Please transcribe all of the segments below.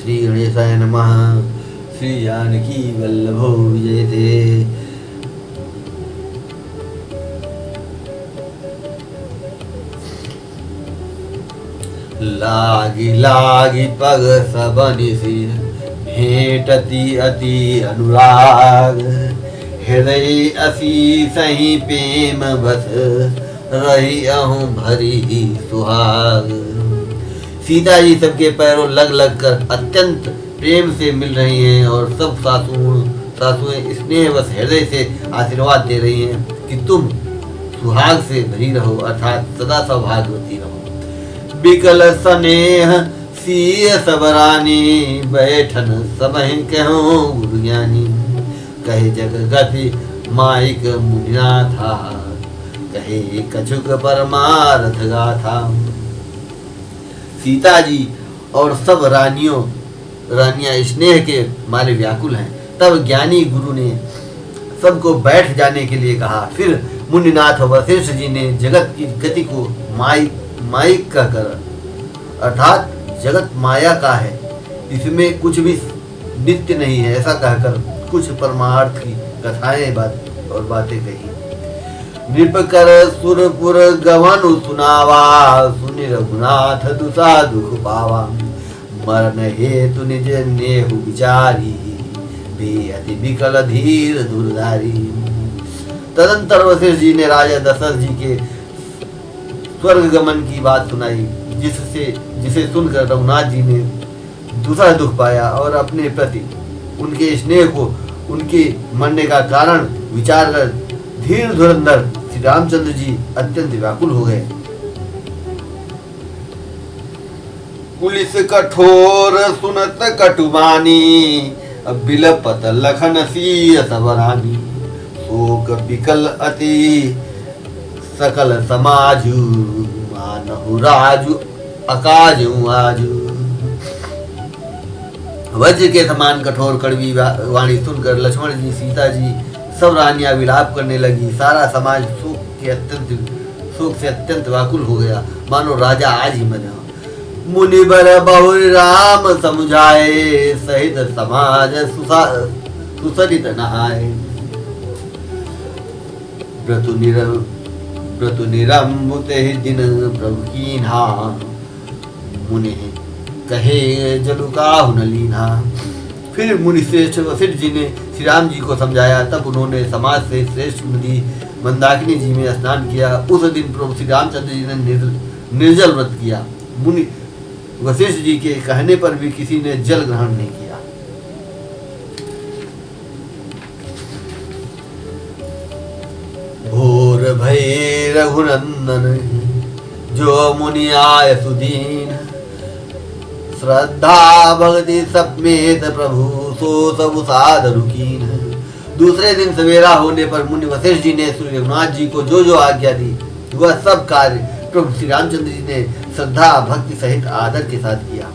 श्री गणेशाय नमः। श्री जानकी वल्लभो विजयते। लागी लागी पग सबनि सिर, भेंटती अति अनुराग। हृदय असी सही प्रेम बस, रही अहूँ भरी सुहाग। सीता जी सबके पैरों लग लग कर अत्यंत प्रेम से मिल रही हैं और सब सासुएं स्नेह बस हृदय से आशीर्वाद दे रही हैं कि तुम सुहाग से भरी रहो, अर्थात सदा सौभाग्यवती रहो। बिकल स्नेह सीय सबरानी, बैठन सबहि कहो गुरु ज्ञानी। कहे जग गति माइक मुनिनाथा, कहे कछुक परमार्थ गाथा। सीता जी और सब रानियां स्नेह के मारे व्याकुल हैं। तब ज्ञानी गुरु ने सबको बैठ जाने के लिए कहा। फिर मुनिनाथ वशिष्ठ जी ने जगत की गति को माइक कहकर, अर्थात जगत माया का है, इसमें कुछ भी नित्य नहीं है, ऐसा कहकर कुछ परमार्थ की कथाएं बातें कही। नृप कर सुरपुर गवनु सुनावा, सुनि रघुनाथ दुसा दुख पावा। मरण हेतु निज नेहु विचारी, बेअति विकल धीर दुर्धारी। तदंतर वशिष्ठ जी ने राजा दशरथ जी के स्वर्ग गमन की बात सुनाई, जिसे सुनकर रघुनाथ जी ने दूसरा दुख पाया और अपने प्रति उनके स्नेह को उनके मरने का कारण विचार कर धीर धुरंधर श्री रामचंद्र जी अत्यंत व्याकुल हो गए। पुलिस कठोर सुनत कटुबानी, बिलपत लखन सीय सबरानी। शोक विकल अति सकल समाजु, मानहु राजु अकाजु आजु। वज्र के समान कठोर कड़वी वाणी सुनकर लक्ष्मण जी, सीता जी, सब रानियां विलाप करने लगी। सारा समाज शोक से अत्यंत व्याकुल हो गया, मानो राजा आज ही मरा। मुनि बर बहु राम समुझाए, सहित समाज सुसरित नहाए। व्रतु निरंबुते दिन प्रभु कीन्हा, मुनि कहे जलु काहु न लीन्हा। फिर मुनि श्रेष्ठ वशिष्ठ जी ने श्री राम जी को समझाया। तब उन्होंने समाज से श्रेष्ठ नदी मंदाकिनी जी में स्नान किया। उस दिन प्रभु श्री रामचंद्र जी ने निर्जल व्रत किया। मुनि वशिष्ठ जी के कहने पर भी किसी ने जल ग्रहण नहीं किया। भोर भय रघुनंदन, जो मुनि आय सुदीन। श्रद्धा भक्ति समेत प्रभु, सो सब साधु कीन। दूसरे दिन सवेरा होने पर मुनि वशिष्ठ जी ने श्री रघुनाथ जी को जो आज्ञा दी, वह सब कार्य प्रभु श्री रामचंद्र जी ने श्रद्धा भक्ति सहित आदर के साथ किया।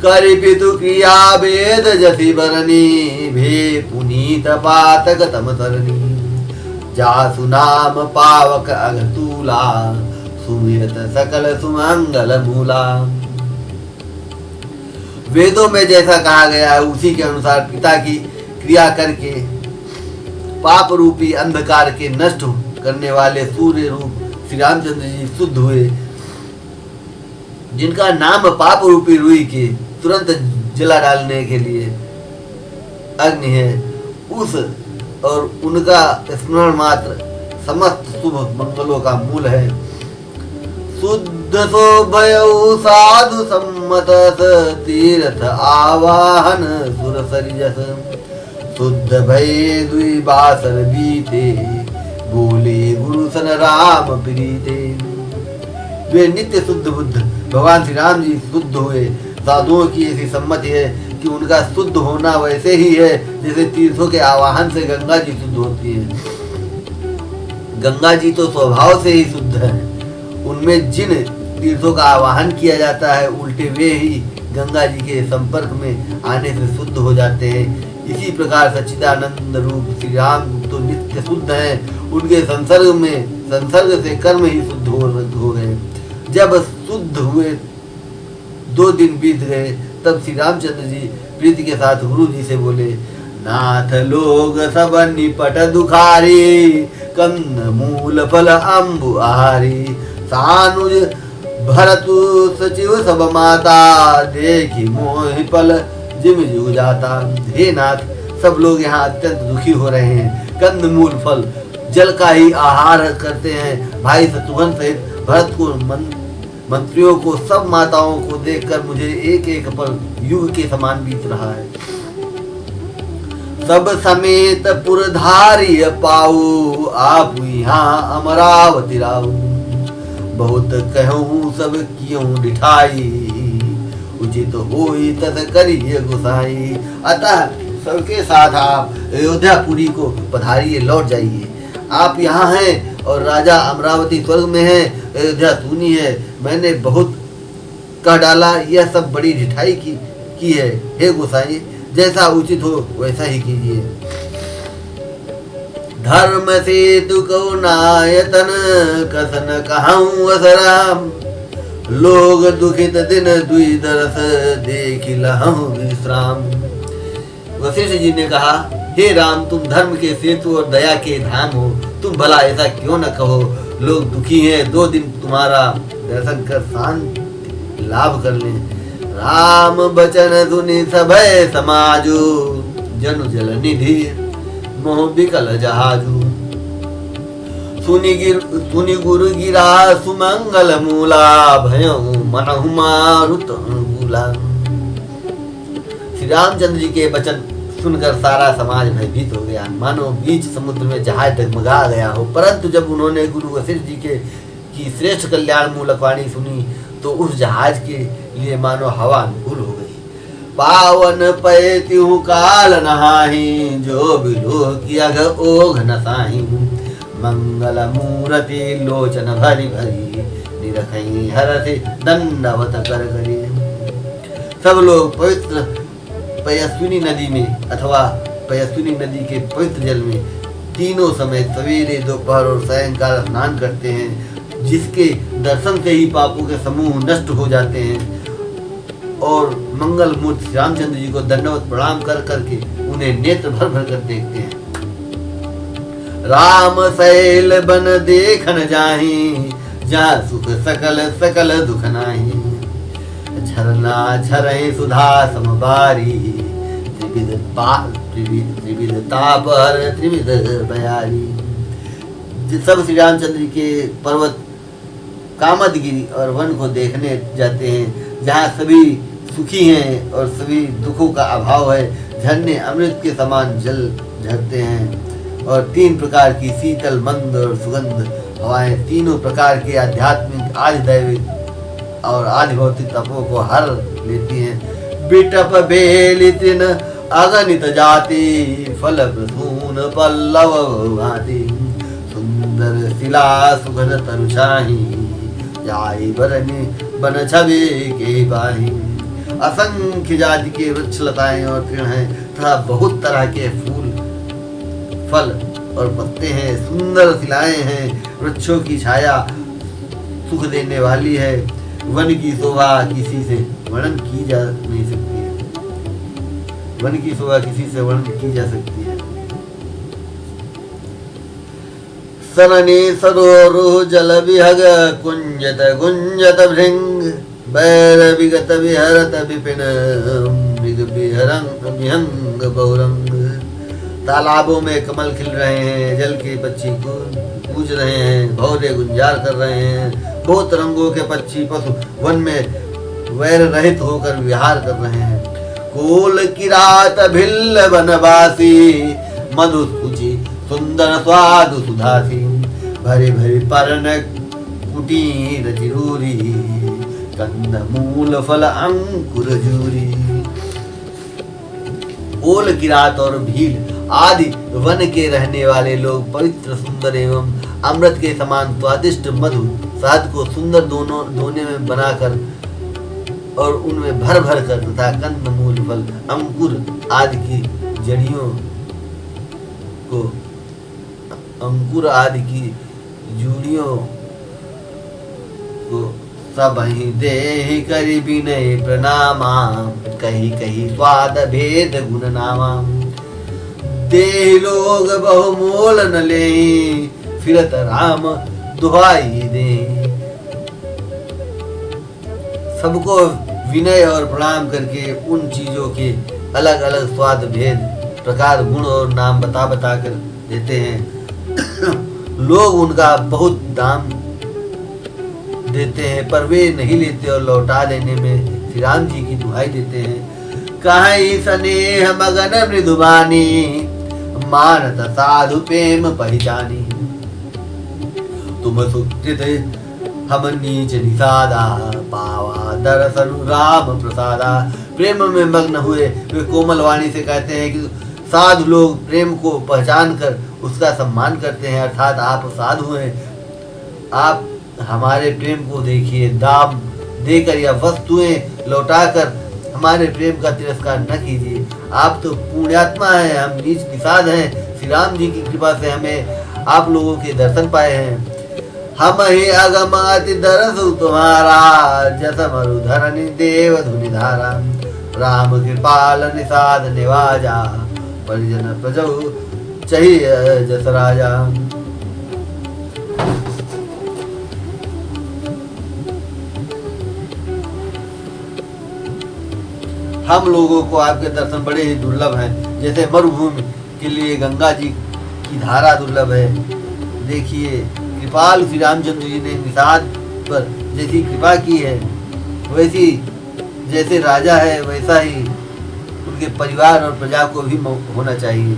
करि पितु क्रिया वेद जति बरनी, भे पुनीत पातक तम तरनी। जासु नाम पावक अगतूला, सुमिरत सकल सुमंगल मूला। वेदों में जैसा कहा गया है उसी के अनुसार पिता की क्रिया करके पाप रूपी अंधकार के नष्ट करने वाले सूर्य रूप श्री रामचंद्र जी शुद्ध हुए, जिनका नाम पाप रूपी रुई के तुरंत जला डालने के लिए अग्नि है, उस और उनका स्मरण मात्र समस्त शुभ मंगलों का मूल है। शुद्ध सो भयउ साधु सम्मत, तीर्थ आवाहन सुर सरिजस। शुद्ध भय दुई बासर बीते, बोले गुरु सन राम प्रीते। वे नित्य शुद्ध बुद्ध भगवान श्री राम जी शुद्ध हुए। साधुओं की ऐसी सम्मति है कि उनका शुद्ध होना वैसे ही है जैसे तीर्थों के आवाहन से गंगा जी शुद्ध होती है। गंगा जी तो स्वभाव से ही शुद्ध है, उनमें जिन तीर्थों का आवाहन किया जाता है उल्टे वे ही गंगा जी के संपर्क में आने से शुद्ध हो जाते हैं। इसी प्रकार सच्चिदानंद रूप श्री राम तो नित्य शुद्ध हैं, उनके संसर्ग से कर्म ही शुद्ध हो गए। जब शुद्ध हुए 2 दिन बीत गए तब श्री रामचंद्र जी प्रीति के साथ गुरु जी से बोले, नाथ लोग सब निपट दुखारी, कंद मूल फल अम्बु आहारी, सानुज भरतु सचिव सब माता, देखी मोहि पल जिम जुग जाता। हे नाथ, सब लोग यहाँ अत्यंत दुखी हो रहे हैं, कंद मूल फल जल का ही आहार करते हैं। भाई शत्रुघ्न सहित भरत को, मंत्रियों को, सब माताओं को देखकर मुझे एक एक पल युग के समान बीत रहा है। सब समेत पुरधारी पाऊ, आप यहाँ अमरावती राऊ, बहुत कहूँ सब क्यों डिठाई, उचित होई तस करिए गोसाई। अतः सबके साथ आप अयोध्यापुरी को पधारिए, लौट जाइए। आप यहाँ हैं और राजा अमरावती स्वर्ग में है, अयोध्या सूनी है। मैंने बहुत कह डाला, यह सब बड़ी ढिठाई की है। हे गोसाई, जैसा उचित हो वैसा ही कीजिए। धर्म से तु को नायतन, कसन कहूँ असराम, लोग दुखित दिन दुई दरस, देख लहूं विश्राम। वशिष्ठ जी ने कहा, हे राम, तुम धर्म के सेतु और दया के धाम हो, तुम भला ऐसा क्यों न कहो। लोग दुखी हैं, 2 दिन तुम्हारा दर्शन कर शांति लाभ कर लें। राम बचन सुनि सभय समाजो, जनु जल निधि मोह विकल जहाजू। सुनि गुरु गिरा सुमंगल मूला, भयो मनहु मारुत अनुकूला। श्री रामचंद्र जी के वचन सुनकर सारा समाज भयभीत हो गया, मानो बीच समुद्र में जहाज डगमगा गया हो। परंतु जब उन्होंने गुरु वशिष्ठ जी की श्रेष्ठ कल्याण मूलक वाणी सुनी, तो उस जहाज के लिए मानो हवा अनुकूल हो गई। पावन पैत्यु काल नहाही, जो बिलो किया ओघ न साही, मंगल मूर्ति लोचन भरी भरी, निरखई हरति दंडवत कर करी। सब लोग पवित्र पयस्विनी नदी में अथवा पयस्विनी नदी के पवित्र जल में तीनों समय सवेरे, दोपहर और सायंकाल स्नान करते हैं, जिसके दर्शन से ही पापों के समूह नष्ट हो जाते हैं। और मंगल मूर्ति रामचंद्र जी को दंडवत प्रणाम कर करके उन्हें नेत्र भर भर कर देखते हैं। राम शैल बन देखन जाहि, जहाँ सुख सकल सकल दुख नाही, झरना झरहि सुधा समबारी, त्रिविध ताप हर त्रिविध बयारी। सब श्री रामचंद्र के पर्वत कामदगिरी और वन को देखने जाते हैं, जहाँ सभी सुखी हैं और सभी दुखों का अभाव है। झरने अमृत के समान जल झरते हैं और 3 प्रकार की शीतल, मंद और सुगंध हवाएं तीनों प्रकार के आध्यात्मिक, आधिदैविक और आधिभौतिक तपों को हर लेती हैं। बिटप बेली तिन अगणित जाति, फल प्रसून पल्लव भांति, सुंदर शिला सुगंध तरुषाही, जाई बरनी बन छवि के बाही। असंख्य जाति के वृक्ष, लताएं और पेड़ हैं तथा बहुत तरह के फूल, फल और पत्ते हैं। सुंदर शिलाएं हैं, वृक्षों की छाया सुख देने वाली है। वन की शोभा किसी से वर्णन की जा नहीं सकती है, वन की शोभा किसी से वर्णन की जा सकती है। सननी सरोरुह जल विहग, कुंजत गुंजत भृंग, बैर विगत विहरत विपिन, मृग विहंग बहुरंग। तालाबों में कमल खिल रहे हैं, जल के पक्षी कूज रहे हैं, भौरे गुंजार कर रहे हैं। बहुत रंगों के पक्षी पशु वन में वैर रहित होकर विहार कर रहे हैं। कोल किरात भिल्ल बनवासी, मधु सुचि सुंदर स्वादु सुधासी, भरी भरी पर्ण कुटीर चिरूरी, कंद मूल फल अंकुर जूरी। ओल किरात और भील आदि वन के रहने वाले लोग पवित्र, सुंदर एवं अमृत के समान स्वादिष्ट मधु शहद को सुंदर दोने में बनाकर और उनमें भर भर कर तथा कंद मूल फल अंकुर आदि की जड़ियों को, अंकुर आदि की जूड़ियों को सब ही देहि करि विनय प्रणामा, कही कही स्वाद भेद गुण नामा। देहि लोग बहुमोल न ले, फिरत राम दुहाई दे। सबको विनय और प्रणाम करके उन चीजों के अलग अलग स्वाद भेद प्रकार गुण और नाम बता बता कर देते हैं। लोग उनका बहुत दाम देते हैं, पर वे नहीं लेते और लौटा देने में श्री राम जी की दुहाई देते हैं। कहीं स्नेह मगन मृदुबानी, मानत साधु प्रेम पहचानी। तुम सुकृत हम नीच निषादा, पावा दरसन राम प्रसादा। प्रेम में मग्न हुए वे कोमल वाणी से कहते हैं कि साधु लोग प्रेम को पहचान कर उसका सम्मान करते हैं, अर्थात आप साधु हैं, आप हमारे प्रेम को देखिए, दाम देकर या वस्तुएं लौटाकर हमारे प्रेम का तिरस्कार न कीजिए। आप तो पुण्यात्मा हैं, हम नीच निषाद हैं। श्री राम जी की कृपा से हमें आप लोगों के दर्शन पाए हैं। हम ही अगम अति दरस तुम्हारा, जस मरुधरनि देव धुनि धारा। राम कृपाल निषाद निवाजा, परिजन प्रजौ चाहिए जस राजा। हम लोगों को आपके दर्शन बड़े ही दुर्लभ हैं, जैसे मरुभूमि के लिए गंगा जी की धारा दुर्लभ है। देखिए कृपाल श्री रामचंद्र जी ने निषाद पर जैसी कृपा की है, वैसी जैसे राजा है वैसा ही उनके परिवार और प्रजा को भी होना चाहिए।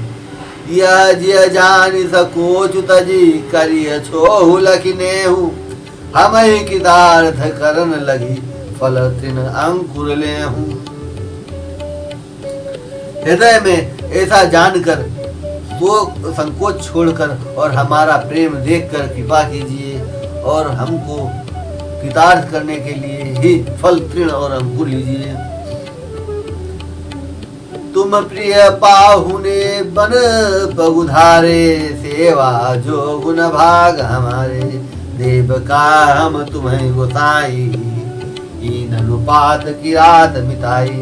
यह जिय जानि सकोच तजी, करिय छोहु लखिनेहु। हम ही कृतार्थ करन लगी, फल तृण अंकुर लेहु। हृदय में ऐसा जानकर वो संकोच छोड़कर और हमारा प्रेम देखकर कृपा कीजिए और हमको कृतार्थ करने के लिए ही फल तृण और अंकुर लीजिए। तुम प्रिय पाहुने बन पगुधारे, सेवा जो गुण भाग हमारे। देव का हम तुम्हें गोसाई, इन अनुपात की रात मिताई।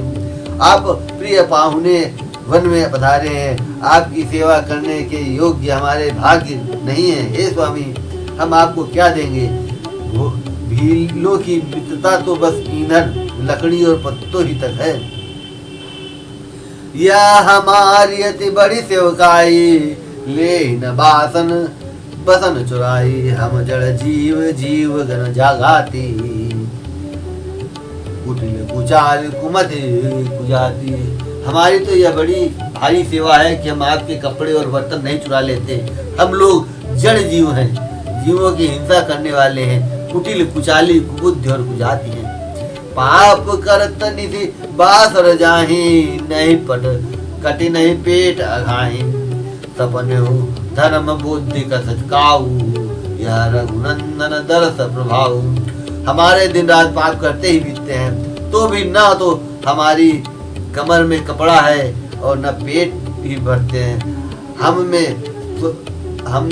आप प्रिय पाहुने वन में पधारे हैं, आपकी सेवा करने के योग्य हमारे भाग्य नहीं है। हे स्वामी, हम आपको क्या देंगे? भीलों की मित्रता तो बस ईंधन, लकड़ी और पत्तों ही तक है। यह हमारी अति बड़ी सेवकाई, ले न बासन बसन चुराई। हम जड़ जीव जीव गण जागाती, कुटिल कुचाल कुमति कुजाती। हमारी तो यह बड़ी भारी सेवा है कि हम आपके कपड़े और बर्तन नहीं चुरा लेते। हम लोग जड़ जीव हैं, जीवों की हिंसा करने वाले हैं, कुटिल कुचाली कुबुद्धि और कुजाती हैं। पाप करत निधि बासर जाही, नहीं पट कटि नहीं पेट अघाही। सपने हो धर्म बुद्धि कसत काऊ, यह रघुनंदन दरस प्रभाव। हमारे दिन रात पाप करते ही बीतते हैं, तो भी ना तो हमारी कमर में कपड़ा है और न पेट भी भरते हैं। हम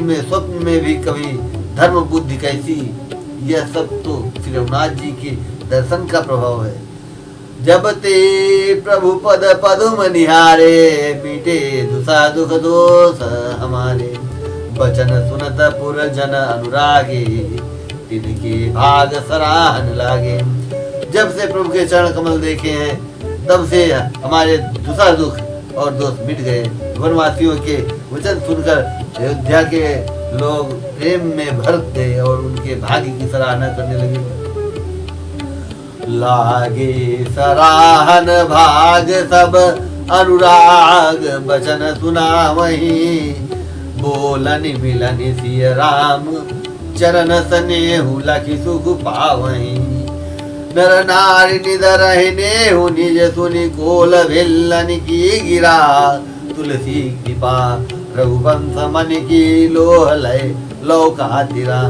में स्वप्न में भी कभी धर्म बुद्धि कैसी। यह सब तो श्री रघुनाथ जी के दर्शन का प्रभाव है। जब ते प्रभु पद पदुम निहारे, मीटे दुसा दुख दोष हमारे। बचन सुनत पुर जन अनुरागे, तिनके भाग सराहन लागे। जब से प्रभु के चरण कमल देखे हैं, तब से हमारे दूसरा दुख और दोष मिट गए। वनवासियों के वचन सुनकर अयोध्या के लोग प्रेम में भर गए और उनके भाग्य की सराहना करने लगे। लागे सराहन भाग सब अनुराग, बचन सुना वही। बोलनि मिलनि सिय राम, चरण स्नेहु लखि सुख पावहीं। नर नारी निधर नेहु, निज सुनि कोल भिल्लन की गिरा। तुलसी कृपा रघुवंश मन की, लोह लय लौका तिरा।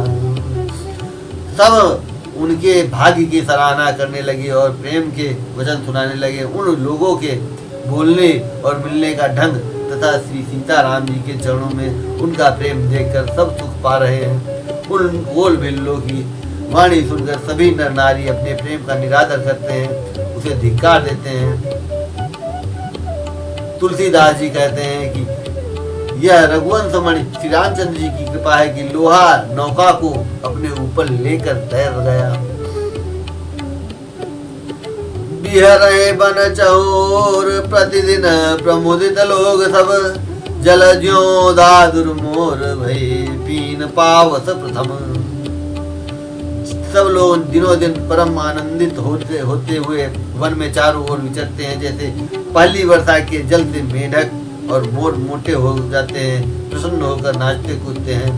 सब उनके भाग्य की सराहना करने लगे और प्रेम के वचन सुनाने लगे। उन लोगों के बोलने और मिलने का ढंग तथा श्री सीताराम जी के चरणों में उनका प्रेम देखकर सब सुख पा रहे हैं। उन गोल बिल्लों की वाणी सुनकर सभी नर नारी अपने प्रेम का निरादर करते हैं, उसे धिक्कार देते हैं। तुलसीदास जी कहते हैं कि यह रघुवंश मणि श्री रामचंद्र जी की कृपा है कि लोहा नौका को अपने ऊपर लेकर तैर गया। बिहरे बन चौर प्रतिदिन प्रमुदित लोग सब, जल ज्यों दादुर मोर भई पीन पावस प्रथम। सब लोग दिनों दिन परम आनंदित होते हुए वन में चारों ओर विचरते हैं, जैसे पहली वर्षा के जल से मेढक और मोर मोटे हो जाते हैं, प्रसन्न होकर नाचते कूदते हैं।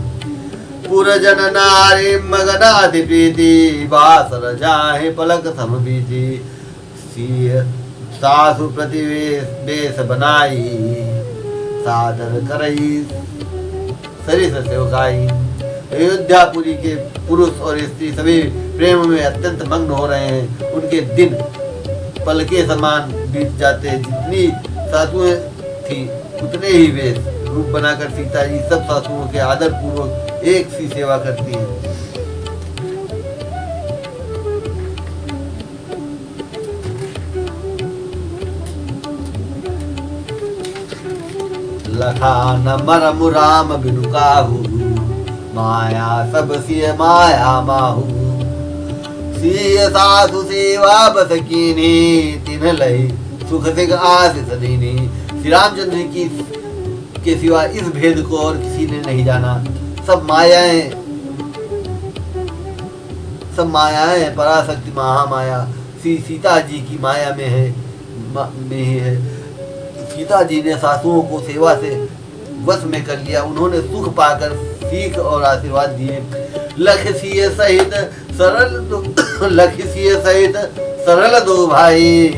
पुरजन नारी मगनाधि प्रीति, बासर जाहे पलक सम बीती। सासु प्रतिवेश बनाई, सादर करई सरिस सेवकाई। अयोध्यापुरी के पुरुष और स्त्री सभी प्रेम में अत्यंत मग्न हो रहे हैं। उनके दिन पलके समान बीत जाते हैं। जितनी सासुएं थी उतने ही वे रूप बनाकर सीता जी सब सासुओं के आदर पूर्वक एक सी सेवा करती हैं। लखान मरमु राम बिनु काहू, माया सब सिय माया माहू। सिय सासु सेवा बस कीनी, तिन्ह लई सुख सिख आशीष दीनी। श्री रामचंद्र की के सिवा इस भेद को और किसी ने नहीं जाना। सब मायाएं पराशक्ति महामाया श्री सीता जी की माया में है। सीता जी ने सासुओं को सेवा से वश में कर लिया। उन्होंने सुख पाकर सीख और आशीर्वाद दिए। लखसिए सहित सरल दो भाई,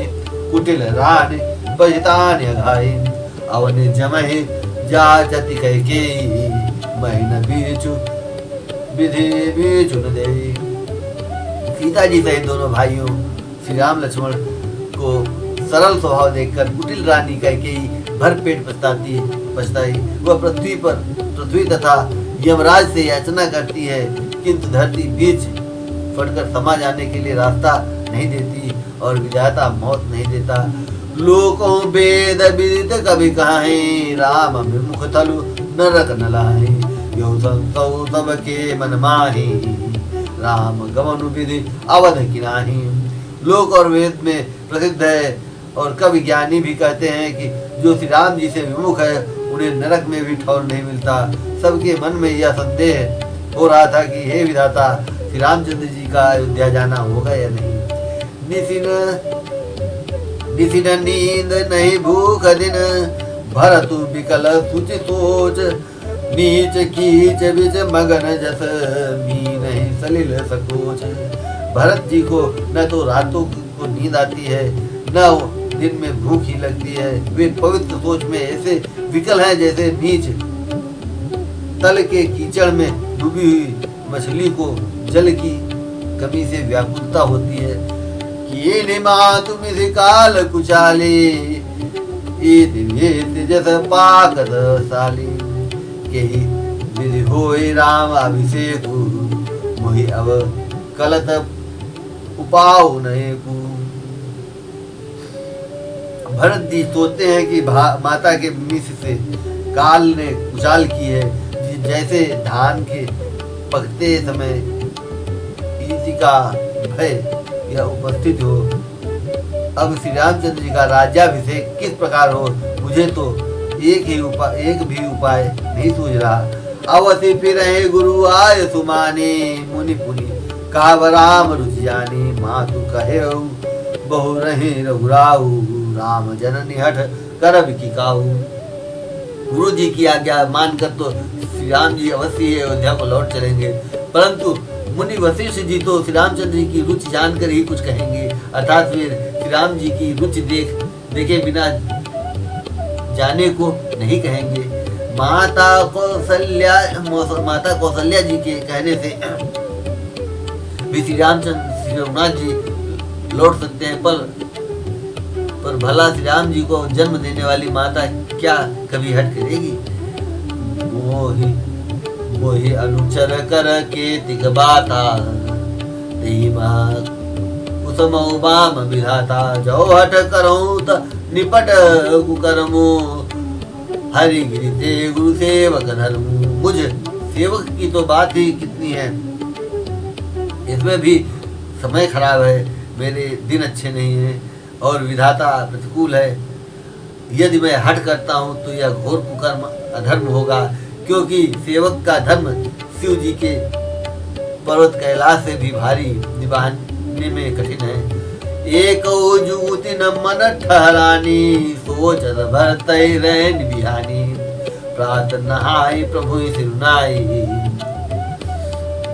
कुटिल रानी बजतान घाई। अवने जमहि जा जति कह के, महीन बीचु विधि बीचुन दे। सीता जी सहित दोनों भाइयों श्री राम लक्ष्मण को सरल स्वभाव देखकर कुटिल रानी कैकेयी भर पेट पछताई। वह पृथ्वी तथा यमराज से याचना करती है, किंतु धरती बीच फटकर समा जाने के लिए रास्ता नहीं देती और विधाता मौत नहीं देता। लोकों वेद विदित कभी कहाहीं, राम विमुख तलु नरक न लाहीं। यो संसौ तब के मन माही, राम गमनु विधि अवध की नाही। लोक और वेद में प्रसिद्ध है और कवि ज्ञानी भी कहते हैं कि जो श्री राम जी से विमुख है उन्हें नरक में भी ठौर नहीं मिलता। सबके मन में यह संदेह हो रहा था कि हे विधाता, श्री रामचंद्र जी का अयोध्या जाना होगा या नहीं। निसिन नींद नहीं भूख दिन, भरतु विकल सुचि सोच। नीच कीच बिच मगन जस, मी नहीं सलिल सकोच। भरत जी को न तो रातों को नींद आती है, न दिन में भूख ही लगती है। वे पवित्र सोच में ऐसे विकल हैं जैसे नीच तल के कीचड़ में डूबी हुई मछली को जल की कमी से व्याकुलता होती है। कि तुम काल कुचाली, जस पाकत साली। के विधि होए राम अभिषेक, मोहि अब कलत उपाऊ नए को। भरत जी सोचते हैं कि माता के मिस से काल ने कुचाल की है, जैसे धान के पकते समय किसी का भय या उपस्थित हो। अब श्री रामचंद्र जी का राज्याभिषेक किस प्रकार हो, मुझे तो एक भी उपाय नहीं सूझ रहा। अवश्य फिर है गुरु आय सुमाने, मुनि पुनि काव राम रुचि जाने। मातु कहे बहु रहे रघुराऊ, राम जननी हठ करब की काऊ। गुरु जी की आज्ञा मानकर तो श्री राम जी अवश्य अयोध्या को लौट चलेंगे, परंतु मुनि वशिष्ठ जी तो श्री रामचंद्र जी की रुचि जानकर ही कुछ कहेंगे, अर्थात वे श्री राम जी की रुचि देखे बिना जाने को नहीं कहेंगे। माता कौशल्या जी के कहने से भी श्री रघुनाथ जी लौट सकते हैं, पर भला श्री राम जी को जन्म देने वाली माता क्या कभी हट करेगी। मोहि अनुचर कर के तिग बाता, तेहि बात कुसुमौ बाम विधाता, जो हट करऊं त निपट कुकर्मो, हरि गिरि ते गुरु सेवक धर्म। मुझ सेवक की तो बात ही कितनी है, इसमें भी समय खराब है, मेरे दिन अच्छे नहीं हैं और विधाता प्रतिकूल है। यदि मैं हट करता हूँ तो यह घोर कुकर्म अधर्म होगा, क्योंकि सेवक का धर्म शिव जी के पर्वत कैलाश से भी भारी, निभाने में कठिन है। एक जुगुति न मन ठहरानी, सोचत भरतई रैन बिहानी, प्रात नहाई प्रभु सिरुनाई,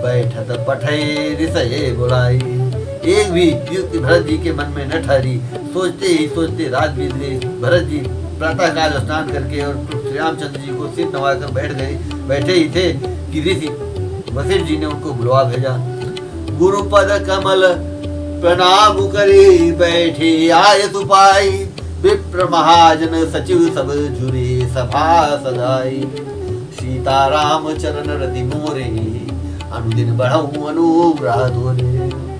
बैठत पठे ऋषये बुलाई। एक भी युक्ति भरत जी के मन में न ठहरी, सोचते ही सोचते रात बीत गई। भरत जी प्रातः काल स्नान करके और श्री रामचंद्र जी को सिर नवाकर बैठे ही थे कि ऋषि वशिष्ठ जी ने उनको बुलवा भेजा। गुरुपद कमल प्रणाम करी, बैठी आय सुपाई, विप्र महाजन सचिव सब जुरे सभा सदाई। सीताराम चरण रति मोरे, अनुदिन बढ़ऊ अनुग्रह तोरे।